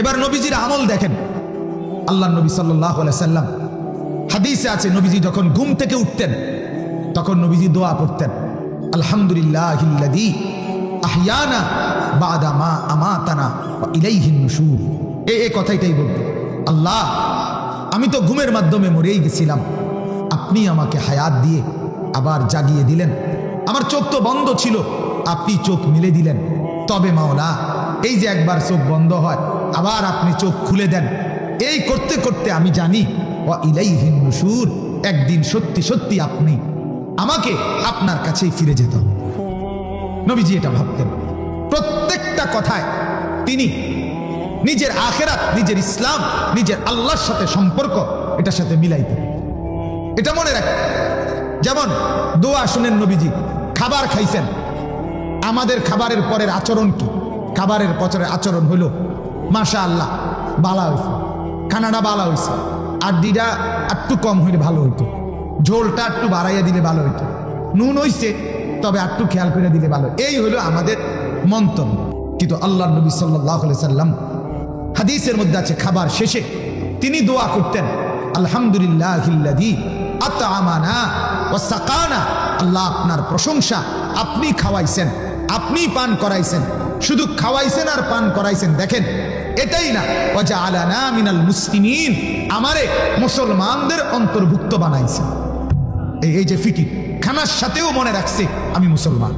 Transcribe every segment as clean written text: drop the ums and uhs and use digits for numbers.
এবার নবীজির আমল দেখেন। আল্লাহ নবী সাল্লাল্লাহু আলাইহি সাল্লাম হাদিসে আছে, নবীজি যখন ঘুম থেকে উঠতেন তখন নবীজি দোয়া করতেন, আলহামদুলিল্লাহিল্লাযী আহইয়ানা বা'দা মা আমাতানা ওয়া ইলাইহিন নুশুর। এই কথাটাই বলতেন, আল্লাহ আমি তো ঘুমের মাধ্যমে মরেই গেছিলাম, আপনি আমাকে হায়াত দিয়ে আবার জাগিয়ে দিলেন। আমার চোখ তো বন্ধ ছিল, আপনি চোখ মেলে দিলেন। তবে মাওলা, এই যে একবার চোখ বন্ধ হয় আবার আপনি চোখ খুলে দেন, এই করতে করতে আমি জানি ওয়া ইলাইহিন নুশুর, একদিন সত্যি সত্যি আপনি আমাকে আপনার কাছেই ফিরে যেতে হবে। নবীজি এটা ভাবতেন। প্রত্যেকটা কথায় তিনি নিজের আখিরাত, নিজের ইসলাম, নিজের আল্লাহর সাথে সম্পর্ক এটার সাথে মিলাইতেন। এটা মনে রাখেন। যেমন দোয়া শুনেন, নবীজি খাবার খাইছেন, আমাদের খাবারের পরের আচরণ কি? খাবারের পরের আচরণ হলো মাশাআল্লাহ বালা হইছে, খানাটা বালা হইছে, আড্ডিটা একটু কম হইলে ভালো হইতো, ঝোলটা একটু বাড়াইয়া দিলে ভালো হইতো, নুন হইছে তবে একটু খেয়াল করে দিলে ভালো। এই হলো আমাদের মন্তব্য। কিন্তু আল্লাহর নবী সাল্লাল্লাহু আলাইহি সাল্লাম হাদিসের মধ্যে আছে, খাবার শেষে তিনি দোয়া করতেন, আলহামদুলিল্লাহিল্লাযী আত'আমানা ওয়া সাকানা। আল্লাহ আপনার প্রশংসা, আপনি খাওয়াইছেন, আপনি পান করাইছেন। শুধু খাওয়াইছেন আর পান করাইছেন দেখেন, এটাই না, ওয়া জাআলানা মিনাল মুসলিমিন, আমারে মুসলমানদের অন্তর্ভুক্ত বানাইছেন। এই যে ফিকির, খানার সাথেও মনে রাখছে আমি মুসলমান,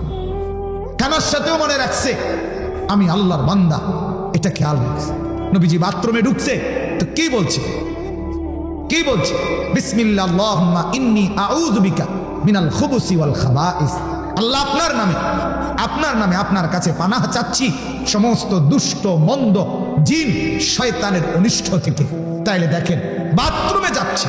খানার সাথেও মনে রাখছে আমি আল্লাহর বান্দা, এটা খেয়াল রাখছে। নবীজি বাথরুমে ঢুকছে তো কি বলছে? কি বলছে? বিসমিল্লাহ আল্লাহুম্মা ইন্নী আউযু বিকা মিনাল খুবুসি ওয়াল খাবাইস। আল্লাহ আপনার নামে আপনার কাছে পানাহ চাচ্ছি সমস্ত দুষ্ট মন্দ জিন শয়তানের অনিষ্ট থেকে। তাইলে দেখেন, বাথরুমে যাচ্ছে,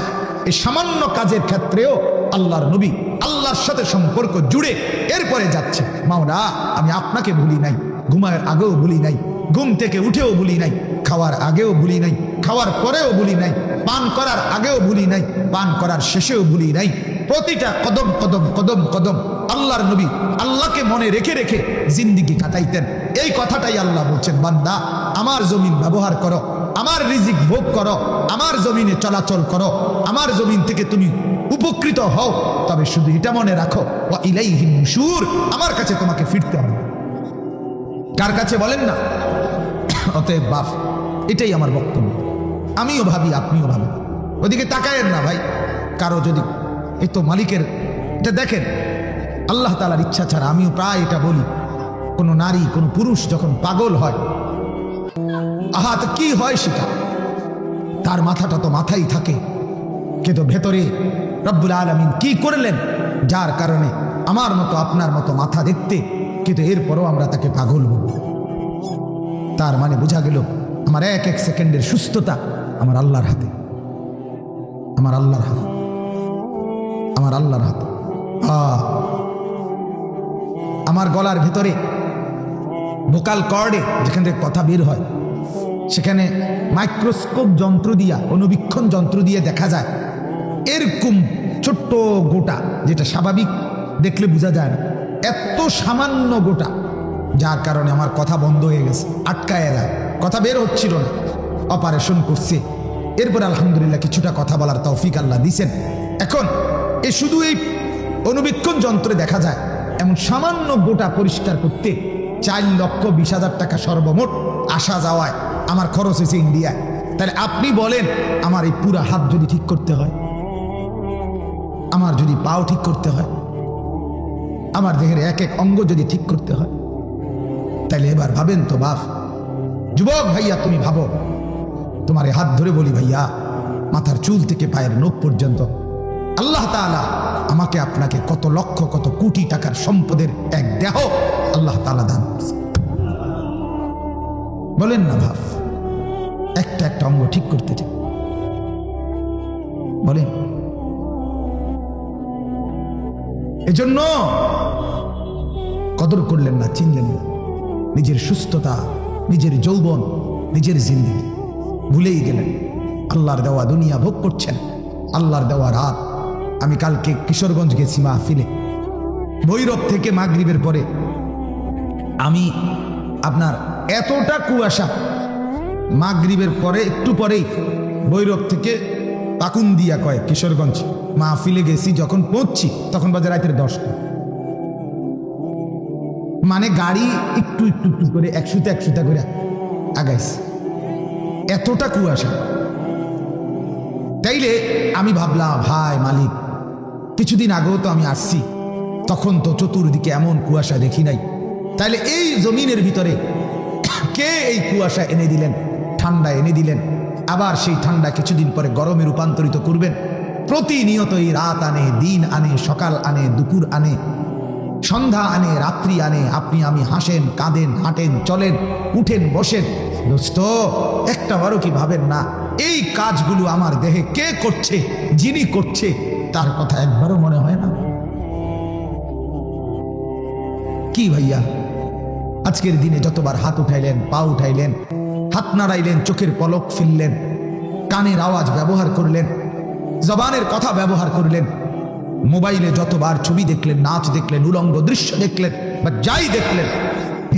এই সামান্য কাজের ক্ষেত্রেও আল্লাহর নবী আল্লাহর সাথে সম্পর্ক জুড়ে এরপরে যাচ্ছে, মাওলা আমি আপনাকে ভুলি নাই, ঘুমানোর আগেও ভুলি নাই, ঘুম থেকে উঠেও ভুলি নাই, খাওয়ার আগেও ভুলি নাই, খাওয়ার পরেও ভুলি নাই, পান করার আগেও ভুলি নাই, পান করার শেষেও ভুলি নাই। প্রতিটা কদম কদম কদম কদম আল্লাহর নবী আল্লাহকে মনে রেখে রেখে জিন্দেগি কাটাইতেন। এই কথাটাই আল্লাহ বলছেন, বান্দা আমার জমিন ব্যবহার করো, আমার রিজিক ভোগ করো, আমার জমিনে চলাচল করো, আমার জমিন থেকে তুমি উপকৃত হও, তবে শুধু এটা মনে রাখো ওয়া ইলাইহিন নুশুর, আমার কাছে তোমাকে ফিরতে হবে। কার কাছে বলেন না? অতএব বাপ, এটাই আমার বক্তব্য। আমিও ভাবি, আপনিও ভাবেন। ওদিকে তাকায়েন না ভাই। কারো যদি এই তো মালিকের, এটা দেখেন আল্লাহ তাআলার ইচ্ছা ছাড়া, আমিও প্রায় এটা বলি, কোনো নারী কোনো পুরুষ যখন পাগল হয়, আহা তো কি হয় সেটা, তার মাথাটা তো মাথাই থাকে, কিন্তু ভেতরে রব্বুল আলামিন কি করলেন যার কারণে আমার মতো আপনার মতো মাথা দেখতে, কিন্তু এরপরও আমরা তাকে পাগল বলব। তার মানে বোঝা গেল আমার এক এক সেকেন্ডের সুস্থতা আমার আল্লাহর হাতে, আমার আল্লাহর হাতে, আমার আল্লাহর হাতে। আমার গলার ভেতরে ভোকাল কর্ডে যেখান থেকে কথা বের হয়, সেখানে মাইক্রোস্কোপ যন্ত্র দিয়া, অনুবীক্ষণ যন্ত্র দিয়ে দেখা যায় এরকম ছোট্ট গোটা, যেটা স্বাভাবিক দেখলে বোঝা যায় না, এত সামান্য গোটা, যার কারণে আমার কথা বন্ধ হয়ে গেছে, আটকায় যায়, কথা বের হচ্ছিল না। অপারেশন করছে, এরপর আলহামদুলিল্লাহ কিছুটা কথা বলার তৌফিক আল্লাহ দিয়েছেন। এখন এ শুধু এই অনুবীক্ষণ যন্ত্রে দেখা যায় এমন সামান্য গোটা পরিষ্কার করতে 4,20,000 টাকা সর্বমোট আসা যাওয়ায় আমার খরচ হয়েছে ইন্ডিয়ায়। তাহলে আপনি বলেন, আমার এই পুরা হাত যদি ঠিক করতে হয়, আমার যদি পাও ঠিক করতে হয়, আমার দেহের এক এক অঙ্গ যদি ঠিক করতে হয়, তাহলে এবার ভাবেন তো বাপ, যুবক ভাইয়া, তুমি ভাবো, তোমার হাত ধরে বলি ভাইয়া, মাথার চুল থেকে পায়ের নখ পর্যন্ত আল্লাহ তাআলা আমাকে আপনাকে কত লক্ষ কত কোটি টাকার সম্পদের এক দেহ আল্লাহ তাআলা দান করেছে। বলেন না ভাব, একটা একটা অঙ্গ ঠিক করতে চাই, বলেন। এজন্য কদর করলেন না, চিনলেন না নিজের সুস্থতা, নিজের যৌবন, নিজের জিন্দেগি ভুলেই গেলেন। আল্লাহর দেওয়া দুনিয়া ভোগ করছেন, আল্লাহর দেওয়া রাত। আমি কালকে কিশোরগঞ্জ গেছি মাহফিলে, ভৈরব থেকে মাগরিবের পরে আমি আপনার এতটা কুয়াশা, মাগরিবের পরে একটু পরেই ভৈরব থেকে পাকুন্দিয়া কয় কিশোরগঞ্জ মাহফিলে গেছি, যখন পৌঁছছি তখন বাজে রাতের 10টা। মানে গাড়ি একটু একটু একটু করে 100 করে আগাইছে, এতটা কুয়াশা। তাইলে আমি ভাবলাম, ভাই মালিক, কিছুদিন আগেও তো আমি আসছি, তখন তো চতুর্দিকে এমন কুয়াশা দেখি নাই। তাইলে এই জমিনের ভিতরে কে এই কুয়াশা এনে দিলেন, ঠান্ডা এনে দিলেন, আবার সেই ঠান্ডা কিছুদিন পরে গরমে রূপান্তরিত করবেন। প্রতিনিয়তই রাত আনে, দিন আনে, সকাল আনে, দুপুর আনে, সন্ধ্যা আনে, রাত্রি আনে। আপনি আমি হাসেন, কাঁদেন, হাঁটেন, চলেন, উঠেন, বসেন। দোস্ত, একটা বারও কি ভাবেন না এই কাজগুলো আমার দেহে কে করছে? যিনি করছে তার কথা একবারও মনে হয় না? কি ভাইয়া, আজকের দিনে যতবার হাত উঠাইলেন, পা উঠাইলেন, হাত নাড়াইলেন, চোখের পলক ফেললেন, কানের আওয়াজ ব্যবহার করলেন, জবানের কথা ব্যবহার করলেন, মোবাইলে যতবার ছবি দেখলেন, নাচ দেখলেন, উলঙ্গ দৃশ্য দেখলেন, বা যাই দেখলেন,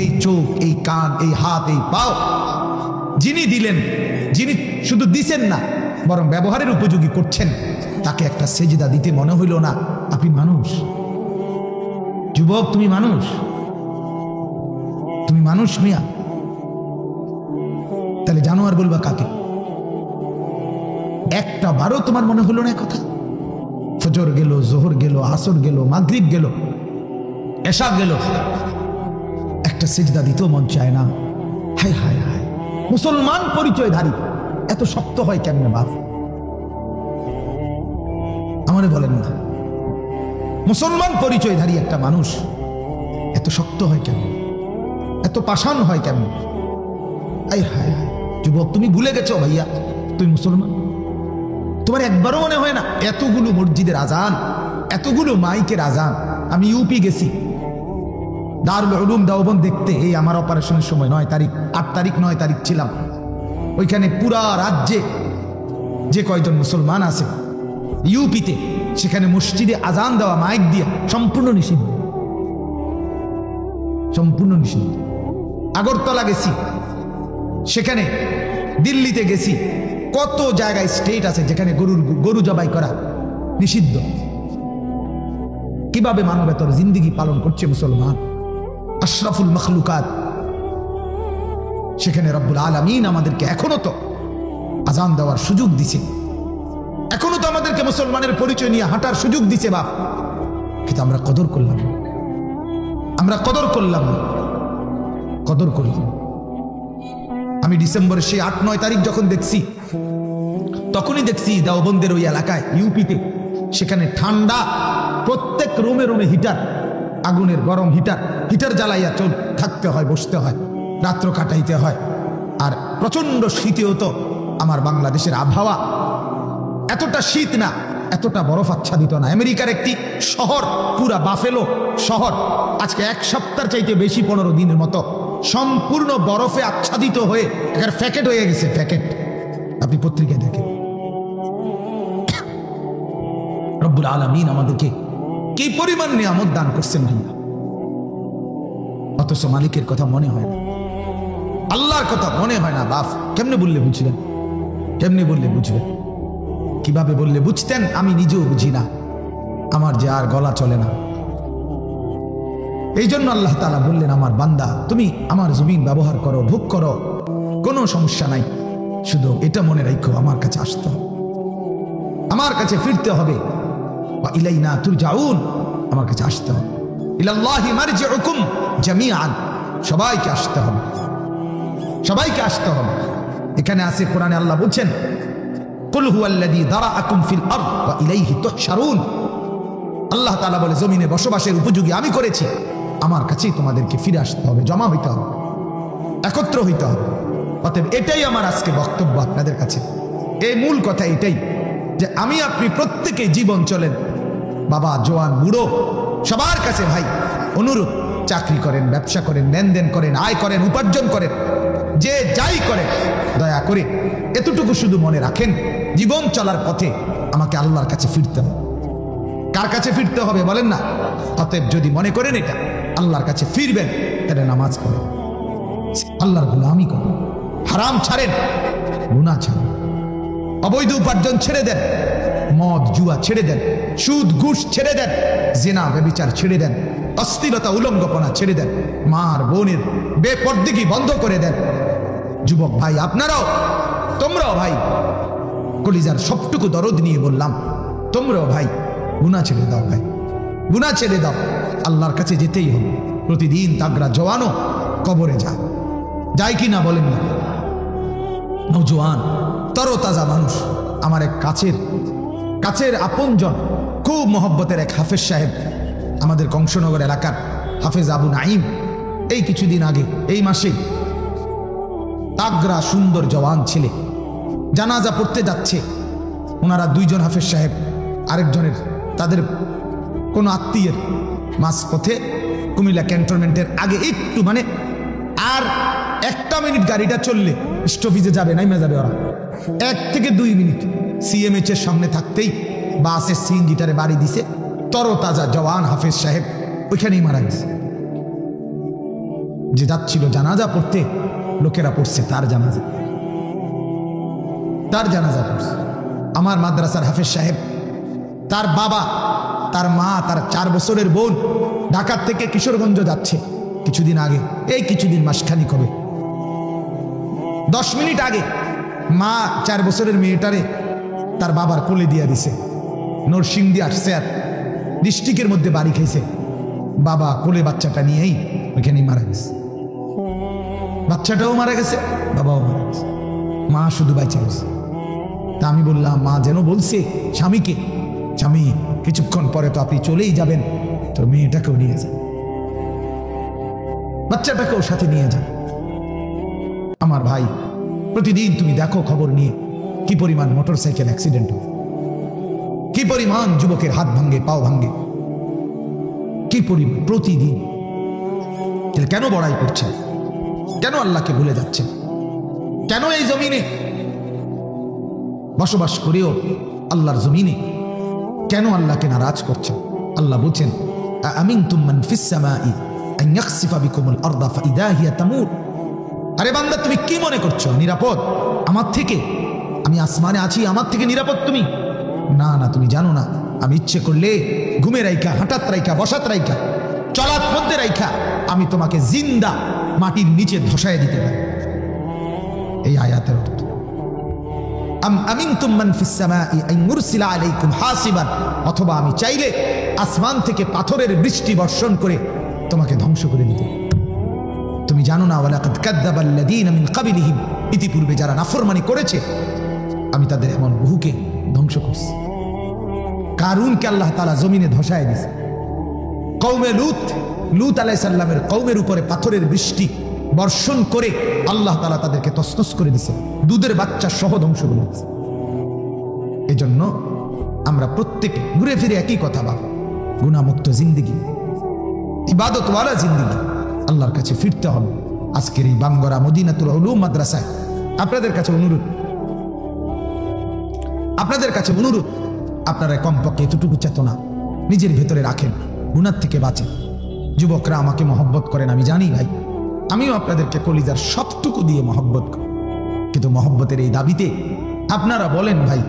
এই চোখ, এই কান, এই হাত, এই পাও যিনি দিলেন, যিনি শুধু দিছেন না বরং ব্যবহারের উপযোগী করছেন, তাকে একটা সেজদা দিতে মনে হইল না? আপনি মানুষ যুবক, তুমি মানুষ, তুমি মানুষ মিয়া। তাহলে জানোয়ার বলবা কাকে? একটা বারও তোমার মনে হলো না কথা? ফজর গেল, জোহর গেল, আসর গেল, মাগরিব গেল, এশা গেল, একটা সিজদা দিতেও মন চায় না। হায় হায় হায়, মুসলমান পরিচয়ধারী এত শক্ত হয় কেমনে বাপ? আমারে বলেন না, মুসলমান পরিচয়ধারী একটা মানুষ এত শক্ত হয় কেন? এত পাষাণ হয় কেন? আয় হায় হায়, যুবক তুমি ভুলে গেছো ভাইয়া, তুমি মুসলমান। তোমার একবারও মনে হয় না? এতগুলো মসজিদের আজান, এতগুলো মাইকের আজান। আমি ইউপি গেছি দারুল উলুম দেওবন্দ দেখতে, এই আমার অপারেশনের সময় 9 তারিখ, 8 তারিখ 9 তারিখ ছিলাম ওইখানে। পুরা রাজ্যে যে কয়জন মুসলমান আছে ইউপিতে, সেখানে মসজিদে আজান দেওয়া মাইক দিয়ে সম্পূর্ণ নিষিদ্ধ, সম্পূর্ণ নিষিদ্ধ। আগরতলা গেছি, সেখানে দিল্লিতে গেছি, কত জায়গায় স্টেট আছে যেখানে গরু জবাই করা নিষিদ্ধ। কিভাবে মানবতার জিন্দেগি পালন করছে মুসলমান, আশরাফুল মখলুকাত। সেখানে রব্বুল আলামিন আমাদেরকে এখনো তো আজান দেওয়ার সুযোগ দিছে, এখনো তো আমাদেরকে মুসলমানের পরিচয় নিয়ে হাঁটার সুযোগ দিছে বাপ। কিন্তু আমরা কদর করলাম না, আমরা কদর করলাম না, কদর করলাম। আমি ডিসেম্বরের সেই 8-9 তারিখ যখন দেখছি, তখনই দেখছি দেওবন্দের ওই এলাকায় ইউপিতে, সেখানে ঠান্ডা, প্রত্যেক রুমে রুমে হিটার, আগুনের গরম হিটার, হিটার জ্বালাইয়া থাকতে হয়, বসতে হয়, রাত্র কাটাইতে হয়। আর প্রচন্ড শীতেও তো আমার বাংলাদেশের আবহাওয়া এতটা শীত না, এতটা বরফ আচ্ছাদিত না। আমেরিকার একটি শহর, পুরা বাফেলো শহর, আজকে 1 সপ্তাহের চাইতে বেশি 15 দিনের মতো সম্পূর্ণ বরফে আচ্ছাদিত হয়ে একটা প্যাকেট হয়ে গেছে, প্যাকেট। আপনি পত্রিকায় দেখেন। রব্বুল আলামিন আমাদেরকে কি পরিমাণ নিয়ামত দান করছেন ভাইয়া, অথচ মালিকের কথা মনে হয় না, আল্লাহর কথা মনে হয় না বাপ। কেমনে বললে বুঝলেন? কেমনে বললে বুঝবেন? কিভাবে বললে বুঝতেন? আমি নিজেও বুঝি না, আমার যে আর গলা চলে না। এই জন্য আল্লাহ তাআলা বললেন, আমার বান্দা তুমি আমার জমিন ব্যবহার করো, ভোগ করো, কোনো সমস্যা নাই, শুধু এটা মনে রাখো আমার কাছে আসতে হবে, আমার কাছে ফিরতে হবে। ওয়া ইলাইনা তুরজাউন, আমার কাছে আসতে হবে। ইলাল্লাহি মারজিউকুম জামিআন, সবাইকে আসতে হবে, সবাইকে আসতে হবে। এখানে আছে কোরআনে আল্লাহ বলছেন, কুল হুয়াল্লাযী দারাআকুম ফিল আরদ ওয়া ইলাইহি তুহশারুন। আল্লাহ তাআলা বলে, জমিনে বসবাসের উপযোগী আমি করেছি, আমার কাছেই তোমাদেরকে ফিরে আসতে হবে, জমা হইতে হবে, একত্র হইতে হবে। অতএব এটাই আমার আজকে বক্তব্য আপনাদের কাছে। এই মূল কথা এটাই যে আমি আপনি প্রত্যেকে জীবন চলেন, বাবা, জওয়ান, বুড়ো, সবার কাছে ভাই অনুরোধ, চাকরি করেন, ব্যবসা করেন, লেনদেন করেন, আয় করেন, উপার্জন করেন, যে যাই করেন, দয়া করে এতটুকু শুধু মনে রাখেন, জীবন চলার পথে আমাকে আল্লাহর কাছে ফিরতে হবে। কার কাছে ফিরতে হবে বলেন না? অতএব যদি মনে করেন এটা আল্লাহর কাছে ফিরবেন, তাহলে নামাজ পড়েন, আল্লাহর গোলামি করেন, হারাম ছাড়েন, গুনাহ ছাড়েন, অবৈধ উপার্জন ছেড়ে দেন, মদ জুয়া ছেড়ে দেন, সুদ ঘুষ ছেড়ে দেন, জিনা ব্যভিচার ছেড়ে দেন, অশ্লীলতা উলঙ্গপনা ছেড়ে দেন, মার বোনের বেপরদিগি বন্ধ করে দেন। যুবক ভাই আপনারাও, তোমরাও ভাই, কলিজার সবটুকু দরদ নিয়ে বললাম, তোমরাও ভাই গুনাহ ছেড়ে দাও, ভাই গুনাহ ছেড়ে দাও। আল্লাহর কাছে যেতেই হবে। প্রতিদিন তাগড়া জওয়ানও কবরে যায় কি না বলেন না? নওজোয়ান তরতাজা মানুষ, আমার এক কাছের আপনজন, খুব মহব্বতের এক হাফেজ সাহেব, আমাদের কংসনগর এলাকার হাফেজ আবু নাইম, এই কিছুদিন আগে, এই মাসে তাগড়া সুন্দর জওয়ান ছেলে জানাজা পড়তে যাচ্ছে। ওনারা দুইজন হাফেজ সাহেব, আরেকজনের তাদের কোনো আত্মীয়ের, মাঝপথে কুমিল্লা ক্যান্টনমেন্টের আগে একটু মানে আর 1 মিনিট গাড়িটা চললে স্টপেজে যাবে, নাইমা যাবে ওরা, 1 থেকে 2 মিনিট সিএমএইচ এর সামনে থাকতেই বাসের সিএনজিটারে বাড়ি দিছে। তরতাজা জওয়ান হাফেজ সাহেব ওইখানেই মারা গেছে। যে যাচ্ছিল জানাজা পড়তে, লোকেরা পড়ছে তার জানাজা পড়ছে। আমার মাদ্রাসার হাফেজ সাহেব, তার বাবা, তার মা, তার 4 বছরের বোন ঢাকা থেকে কিশোরগঞ্জ যাচ্ছে কিছুদিন আগে, এই কিছুদিন মাসখানিক হবে, 10 মিনিট আগে মা 4 বছরের মেয়েটারে তার বাবার কোলে দিয়া দিছে। নরসিংদী আসছে, আর ডিস্ট্রিক্টের মধ্যে বাড়ি খাইছে। বাবা কোলে বাচ্চাটা নিয়েই ওইখানেই মারা গেছে। বাচ্চাটাও মারা গেছে, বাবাও মারা গেছে, মা শুধু বাইচা গেছে। তা আমি বললাম, মা যেন বলছে স্বামীকে, স্বামী কিছুক্ষণ পরে তো আপনি চলেই যাবেন, তো মেয়েটাকেও নিয়ে যান, বাচ্চাটাকেও সাথে নিয়ে যান। আমার ভাই, প্রতিদিন তুমি দেখো খবর নিয়ে কি পরিমাণ মোটরসাইকেল অ্যাক্সিডেন্ট হয়, কি পরিমাণ যুবকের হাত ভাঙ্গে, পাও ভাঙ্গে, কি পরিমাণ প্রতিদিন। কেন বড়াই করছেন? কেন আল্লাহকে ভুলে যাচ্ছেন? কেন এই জমিনে বসবাস করেও আল্লাহর জমিনে কেন আল্লাহকে নারাজ করছেন? আল্লাহ বলছেন, আমিনতুম মান ফিস সামাই আন ইয়াখসিফা বিকুমুল আরদা ফাইদা হিয়া তামুর। আরে বান্দা, তুমি কি মনে করছো নিরাপদ আমার থেকে? আমি আসমানে আছি, আমার থেকে নিরাপদ তুমি? না না, তুমি জানো না, আমি ইচ্ছে করলে ঘুমে রাইখা, হাঁটাত রাইখা, বসাত রাইখা, চলাত মধ্যে রাইখা আমি তোমাকে জিন্দা মাটির নিচে ধসায় দিতে পারি। এই আয়াতের অর্থ, আমিনতুম মান ফিস সামাই আন মুরসিলা আলাইকুম হাসিবান, অথবা আমি চাইলে আসমান থেকে পাথরের বৃষ্টি বর্ষণ করে তোমাকে ধ্বংস করে দিতে। তুমি জানো না, ওয়ালাকাদ কাযযাবাল্লাযীনা মিন ক্বাবলিহিম, ইতিপূর্বে যারা নাফরমানি করেছে আমি তাদের এমন বহুকে ধ্বংস করছি। কারুনকে আল্লাহ তাআলা জমিনে ধসায় দিয়েছে। কওমে লূত আলাইহিস সালামের কওমের উপরে পাথরের বৃষ্টি বর্ষণ করে আল্লাহ তাআলা তাদেরকে তছনছ করে দিয়েছে, দুধের বাচ্চা সহ ধ্বংস করে দিয়েছে। এজন্য আমরা প্রত্যেকে ঘুরে ফিরে একই কথা ভাব, গুনাহমুক্ত জিন্দেগি, ইবাদতওয়ালা জিন্দেগি, আল্লাহর কাছে ফিরতে হবে। আজকের এই বামগড়া মদিনাতুল উলুম মাদ্রাসায় আপনাদের কাছে অনুরোধ, আপনারা কমপক্ষে এতটুকু চেতনা নিজের ভেতরে রাখেন, গুনাহ থেকে বাঁচেন। যুবকরা আমাকে মহব্বত করেন, আমি জানি ভাই, আমিও আপনাদেরকে কলিজার সবটুকু দিয়ে মহব্বত করি, কিন্তু মহব্বতের এই দাবিতে আপনারা বলেন, ভাই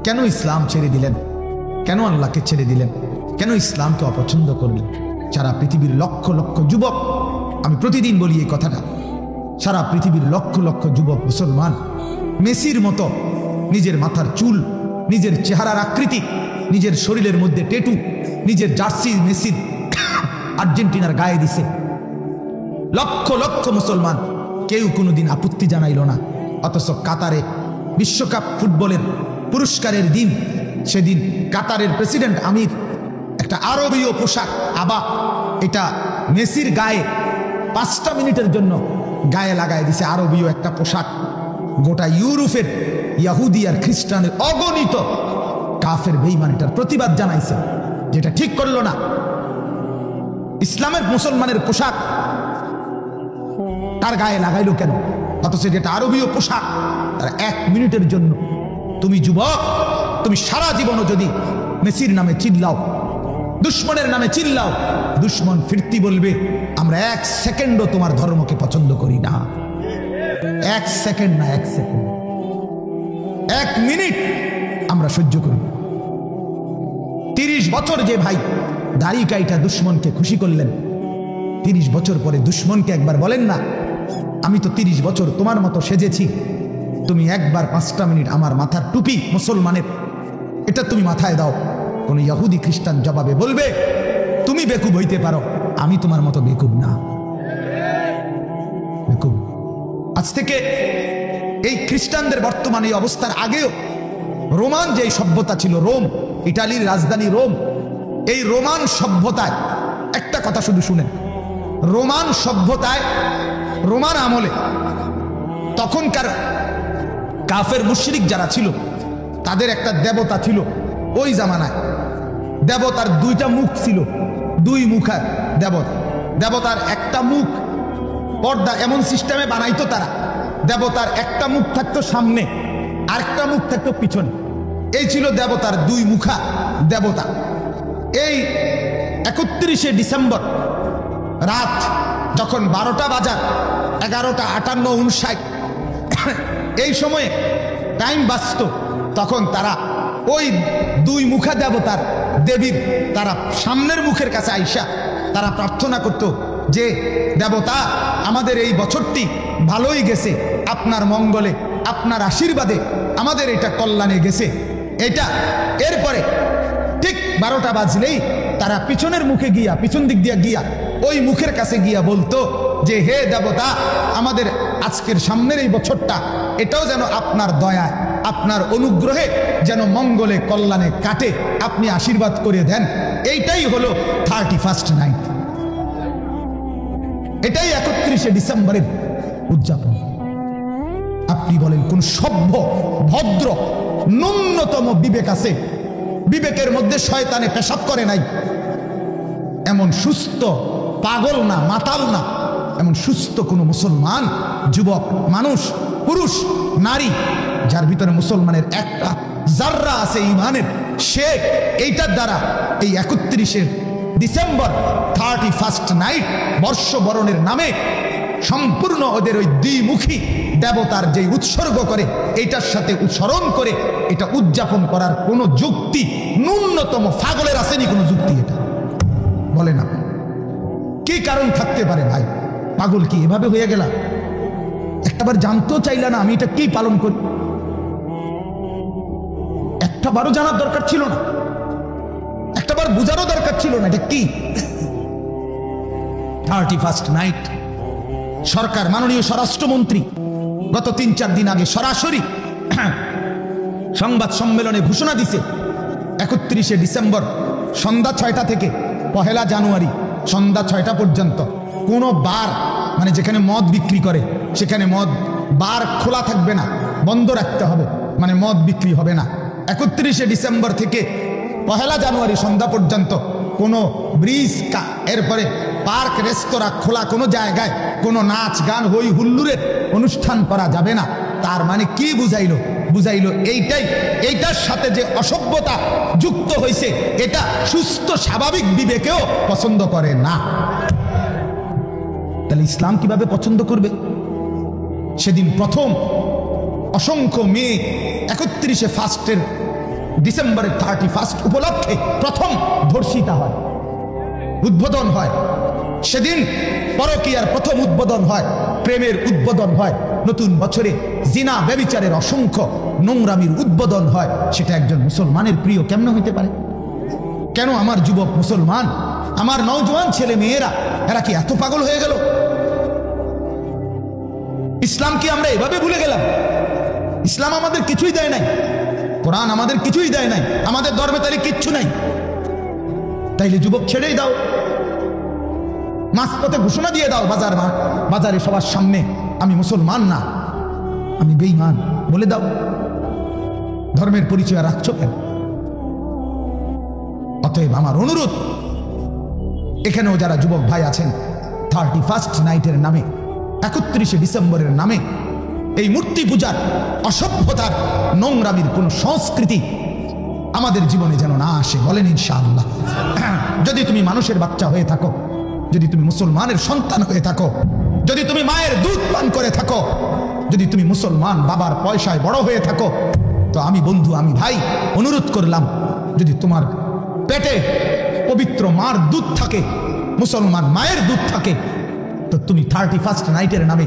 কেন ইসলাম ছেড়ে দিলেন? কেন আল্লাহকে ছেড়ে দিলেন? কেন ইসলামকে অপছন্দ করলেন? সারা পৃথিবীর লক্ষ লক্ষ যুবক, আমি প্রতিদিন বলি এই কথাটা, সারা পৃথিবীর লক্ষ লক্ষ যুবক মুসলমান মেসির মতো নিজের মাথার চুল, নিজের চেহারার আকৃতি, নিজের শরীরের মধ্যে টেটু, নিজের জার্সি মেসির আর্জেন্টিনার গায়ে দিছে। লক্ষ লক্ষ মুসলমান কেউ কোনোদিন আপত্তি জানাইল না। অথচ কাতারে বিশ্বকাপ ফুটবলের পুরস্কারের দিন, সেদিন কাতারের প্রেসিডেন্ট আমির একটা আরবীয় পোশাক, আবা, এটা মেসির গায়ে 5টা মিনিটের জন্য গায়ে লাগায় দিছে আরবীয় একটা পোশাক। গোটা ইউরোপের ইহুদি আর খ্রিস্টানের অগণিত কাফের বেঈমানিটার প্রতিবাদ জানাইছে, যেটা ঠিক করলো না। ইসলামের মুসলমানের পোশাক তার গায়ে লাগাইলো কেন? অথচ যেটা আরবীয় পোশাক, তার 1 মিনিটের জন্য। তুমি যুবক, তুমি সারা জীবনও যদি মেসির নামে চিল্লাও, দুশ্মনের নামে চিল্লাও, দুশ্মন ফিরতি বলবে আমরা 1 সেকেন্ডও তোমার ধর্মকে পছন্দ করি না। এক সেকেন্ড না, এক সেকেন্ড, এক মিনিট আমরা সহ্য করি। 30 বছর যে ভাই দাড়ি কাইটা দুশ্মনকে খুশি করলেন, 30 বছর পরে দুশ্মনকে একবার বলেন না, আমি তো 30 বছর তোমার মতো সেজেছি, তুমি একবার 5টা মিনিট আমার মাথার টুপি মুসলমানের এটা তুমি মাথায় দাও। কোন ইহুদি খ্রিস্টান জবাবে বলবে, তুমি বেকুব হইতে পারো, আমি তোমার মতো বেকুব না। বেকুব। আজ থেকে এই খ্রিস্টানদের বর্তমানে অবস্থার আগেও রোমান যে সভ্যতা ছিল, রোম, ইটালির রাজধানী রোম, এই রোমান সভ্যতায় একটা কথা শুধু শুনেন, রোমান সভ্যতায়, রোমান আমলে তখনকার কাফের মুশরিক যারা ছিল তাদের একটা দেবতা ছিল। ওই জামানায় দেবতার 2টা মুখ ছিল, 2 মুখার দেবতা। দেবতার একটা মুখ পর্দা এমন সিস্টেমে বানাইতো তারা, দেবতার একটা মুখ থাকতো সামনে, আরেকটা মুখ থাকতো পিছনে। এই ছিল দেবতার 2 মুখা দেবতা। এই 31শে ডিসেম্বর রাত যখন 12টা বাজার, 11টা 58 59 এই সময়ে টাইম বাঁচত, তখন তারা ওই 2 মুখা দেবতার দেবীর তারা সামনের মুখের কাছে আইসা তারা প্রার্থনা করত যে দেবতা, আমাদের এই বছরটি ভালোই গেছে, আপনার মঙ্গলে, আপনার আশীর্বাদে আমাদের এটা কল্যাণে গেছে। এটা এরপরে ঠিক 12টা বাজলেই তারা পিছনের মুখে গিয়া, পিছন দিক দিয়া গিয়া ওই মুখের কাছে গিয়া বলতো যে হে দেবতা, আমাদের আজকের সামনের এই বছরটা এটাও যেন আপনার দয়ায়, আপনার অনুগ্রহে যেন মঙ্গলে কল্যাণে কাটে, আপনি আশীর্বাদ করে দেন। এইটাই হলো 31st নাইট, এটাই 31শে ডিসেম্বরের উদযাপন। আপনি বলেন কোন সভ্য ভদ্র ন্যূনতম বিবেক আছে? বিবেকের মধ্যে শয়তানে পেশাব করে নাই এমন সুস্থ, পাগল না, মাতাল না, এমন সুস্থ কোন মুসলমান যুবক মানুষ, পুরুষ, নারী যার ভিতরে মুসলমানের একটা জাররা আছে ইমানের, সে এইটার দ্বারা এই 31শে ডিসেম্বর 31st নাইট বর্ষবরণের নামে সম্পূর্ণ ওদের ওই দ্বিমুখী দেবতার যে উৎসর্গ করে এইটার সাথে উচ্চারণ করে এটা উদযাপন করার কোন যুক্তি ন্যূনতম পাগলের আসেনি? কোন যুক্তি এটা বলে না। কি কারণ থাকতে পারে ভাই? পাগল কি এভাবে হয়ে গেল? একটাবার জানতেও চাইলা না আমি এটা কি পালন করি? একটাবারও জানার দরকার ছিল না, একটাবার বুঝারও দরকার ছিল না এটা কি 31st নাইট। সরকার, মাননীয় স্বরাষ্ট্রমন্ত্রী গত 3-4 দিন আগে সরাসরি সংবাদ সম্মেলনে ঘোষণা দিছে 31শে ডিসেম্বর সন্ধ্যা 6টা থেকে 1 জানুয়ারি সন্ধ্যা 6টা পর্যন্ত কোন বার, মানে যেখানে মদ বিক্রি করে সেখানে মদ বার খোলা থাকবে না, বন্ধ রাখতে হবে, মানে মদ বিক্রি হবে না। 31শে ডিসেম্বর থেকে 1 জানুয়ারি সন্ধ্যা পর্যন্ত কোনো ব্রিজ, এরপরে পার্ক, রেস্তোরাঁ খোলা, কোনো জায়গায় কোনো নাচ গান হই হুল্লুরের অনুষ্ঠান করা যাবে না। তার মানে কি বুঝাইলো? বুঝাইলো এইটাই, এইটার সাথে যে অসভ্যতা যুক্ত হয়েছে এটা সুস্থ স্বাভাবিক বিবেকেও পছন্দ করে না। তাহলে ইসলাম কিভাবে পছন্দ করবে? সেদিন প্রথম অসংখ্য মেয়ে 31শে ডিসেম্বরের 31st উপলক্ষে প্রথম ধর্ষিতা হয়, উদ্বোধন হয়। সেদিন পরকীয়ার প্রথম উদ্বোধন হয়, প্রেমের উদ্বোধন হয়, নতুন বছরে জিনা ব্যভিচারের অসংখ্য নোংরামির উদ্বোধন হয়। সেটা একজন মুসলমানের প্রিয় কেমন হইতে পারে? কেন আমার যুবক মুসলমান, আমার নওজোয়ান ছেলে মেয়েরা এরা কি এত পাগল হয়ে গেল? ইসলাম কি আমরা এভাবে ভুলে গেলাম? ইসলাম আমাদের কিছুই দেয় নাই, কোরআন আমাদের কিছুই দেয় নাই, আমাদের ধর্মে তাহলে কিচ্ছু নাই। তাইলে যুবক ছেড়েই দাও, মাঝপথে ঘোষণা দিয়ে দাও বাজারে সবার সামনে, আমি মুসলমান না, আমি বেঈমান বলে দাও। ধর্মের পরিচয় রাখছো কেন? অতএব আমার অনুরোধ, এখানেও যারা যুবক ভাই আছেন, 31st নাইটের নামে, 31শে ডিসেম্বরের নামে এই মূর্তি পূজার, অসভ্যতার, নোংরামির কোন সংস্কৃতি আমাদের জীবনে যেন না আসে। বলেন ইনশাআল্লাহ। যদি তুমি মানুষের বাচ্চা হয়ে থাকো, যদি তুমি মুসলমানের সন্তান হয়ে থাকো, যদি তুমি মায়ের দুধ পান করে থাকো, যদি তুমি মুসলমান বাবার পয়সায় বড় হয়ে থাকো, তো আমি বন্ধু, আমি ভাই অনুরোধ করলাম, যদি তোমার পেটে পবিত্র মার দুধ থাকে, মুসলমান মায়ের দুধ থাকে, তো তুমি 31st নাইটের নামে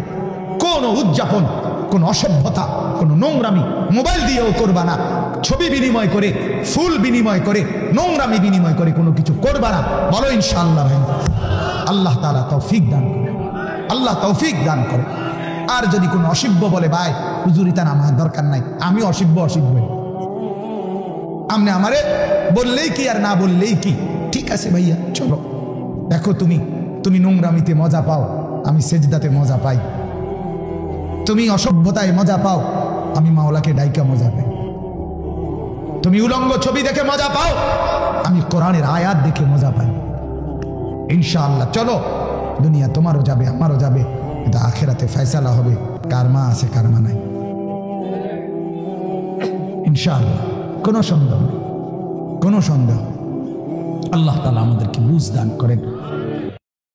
কোন উদযাপন, কোন অসভ্যতা, কোন নোংরামি মোবাইল দিয়েও করবা না। ছবি বিনিময় করে, ফুল বিনিময় করে, নোংরামি বিনিময় করে কোনো কিছু করবা না। বলো ইনশাআল্লাহ ভাই। আল্লাহ তাআলা তৌফিক দান করে, আল্লাহ তৌফিক দান করে। আর যদি কোনো অসভ্য বলে, ভাই হুজুরিতা আমার দরকার নাই, আমি অসভ্য আপনি আমারে বললেই কি আর না বললেই কি, ঠিক আছে ভাইয়া চলো। দেখো তুমি নোংরামিতে মজা পাও, আমি সেজদাতে মজা পাই। তুমি অসভ্যতায় মজা পাও, আমি মাওলাকে ডাইকা মজা পাই। তুমি উলঙ্গ ছবি দেখে মজা পাও, আমি কোরআনের আয়াত দেখে মজা পাই। ইনশাআল্লাহ চলো, দুনিয়া তোমারও যাবে আমারও যাবে, কিন্তু আখেরাতে ফয়সালা হবে কার মা আছে কার মা নাই। ইনশাআল্লাহ, কোনো সন্দেহ নেই, কোনো সন্দেহ। আল্লাহ তাআলা আমাদেরকে বুঝ দান করেন।